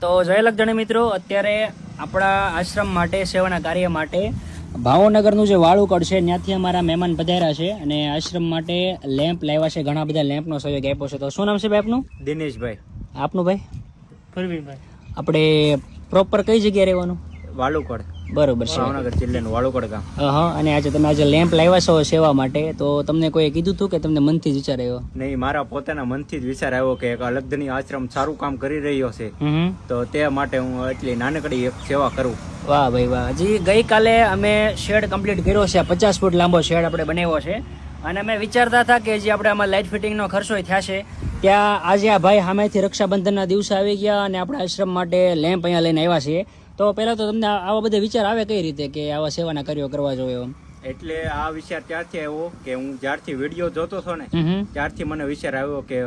તો જય લગજણી મિત્રો, અત્યારે આપણા આશ્રમ માટે સેવાના કાર્ય માટે ભાવનગરનું જે વાળુકડ છે ત્યાંથી અમારા મહેમાન પધાર્યા છે અને આશ્રમ માટે લેમ્પ લાવ્યા છે. ઘણા બધા લેમ્પનો સહયોગ આપ્યો છે. તો શું નામ છે ભાઈ આપનું? દિનેશભાઈ. આપનું ભાઈ? પરવીનભાઈ. આપણે પ્રોપર કઈ જગ્યાએ રહેવાનું? વાળુકડ, બરોબર છે, ભાવનગર જિલ્લાનું વાળુકડ ગામ. હા. અને આજે તમે લેમ્પ લાવ્યા છો સેવા માટે, તો તમને કોઈ કીધું હતું કે તમને મનથી જ વિચાર આવ્યો? નહીં, મારા પોતાના મનથી જ વિચાર આવ્યો કે એક અલગધની આશ્રમ સારું કામ કરી રહ્યો છે, તો તે માટે હું એટલી નાનકડી એક સેવા કરું. વાહ ભાઈ વાહ. હજી ગઈકાલે અમે શેડ કમ્પ્લીટ કર્યો છે. 50 ફૂટ લાંબો શેડ આપણે બનાવ્યો છે અને અમે વિચારતા હતા કે જે આપણે આમાં લાઇટ ફિટિંગનો ખર્ચો થયા છે, ત્યાં આજે આ ભાઈ સામેથી રક્ષાબંધનના દિવસે આવી ગયા અને આપણા આશ્રમ માટે લેમ્પ અહીંયા લઈને આવ્યા છીએ. તો પહેલા તો તમને આવા બધા વિચાર આવે કઈ રીતે કે આવા સેવાના કાર્યો કરવા જોઈએ? એટલે આ વિચાર ત્યારથી આવ્યો કે હું જ્યારથી વિડીયો જોતો હતો ને ત્યારથી મને વિચાર આવ્યો કે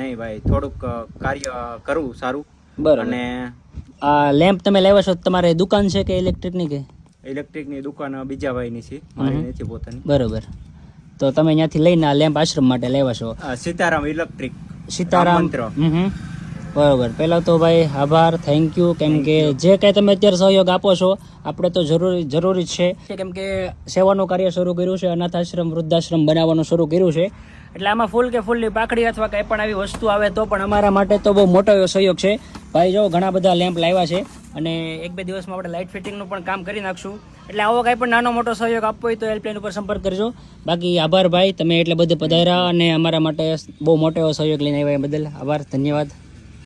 નહીં ભાઈ, થોડુંક કાર્ય કરવું સારું. બરાબર. અને આ લેમ્પ તમે લાવ્યા છો, તમારે દુકાન છે કે ઇલેક્ટ્રિકની કે? ઇલેક્ટ્રિકની દુકાન બીજા ભાઈની છે, મારી નથી પોતાની. બરોબર. તો તમે ત્યાંથી લઈને આ લેમ્પ આશ્રમ માટે લાવ્યા છો? સીતારામ ઇલેક્ટ્રિક. સીતારામ. બરોબર. પહેલાં તો ભાઈ આભાર, થેન્ક યુ. કેમ કે જે કાંઈ તમે અત્યારે સહયોગ આપો છો આપણે તો જરૂરી જ છે. કેમ કે સેવાનું કાર્ય શરૂ કર્યું છે, અનાથ આશ્રમ વૃદ્ધાશ્રમ બનાવવાનું શરૂ કર્યું છે. એટલે આમાં ફૂલ કે ફૂલની પાકડી અથવા કંઈ પણ આવી વસ્તુ આવે તો પણ અમારા માટે તો બહુ મોટો એવો સહયોગ છે. ભાઈ જો ઘણા બધા લેમ્પ લાવ્યા છે અને 1-2 દિવસમાં આપણે લાઇટ ફિટિંગનું પણ કામ કરી નાખશું. એટલે આવો કાંઈ પણ નાનો મોટો સહયોગ આપવો હોય તો હેલ્પલાઇન ઉપર સંપર્ક કરજો. બાકી આભાર ભાઈ, તમે એટલે બધે પધાર્યા અને અમારા માટે બહુ મોટો એવો સહયોગ લઈને આવ્યા એ બદલ આભાર, ધન્યવાદ.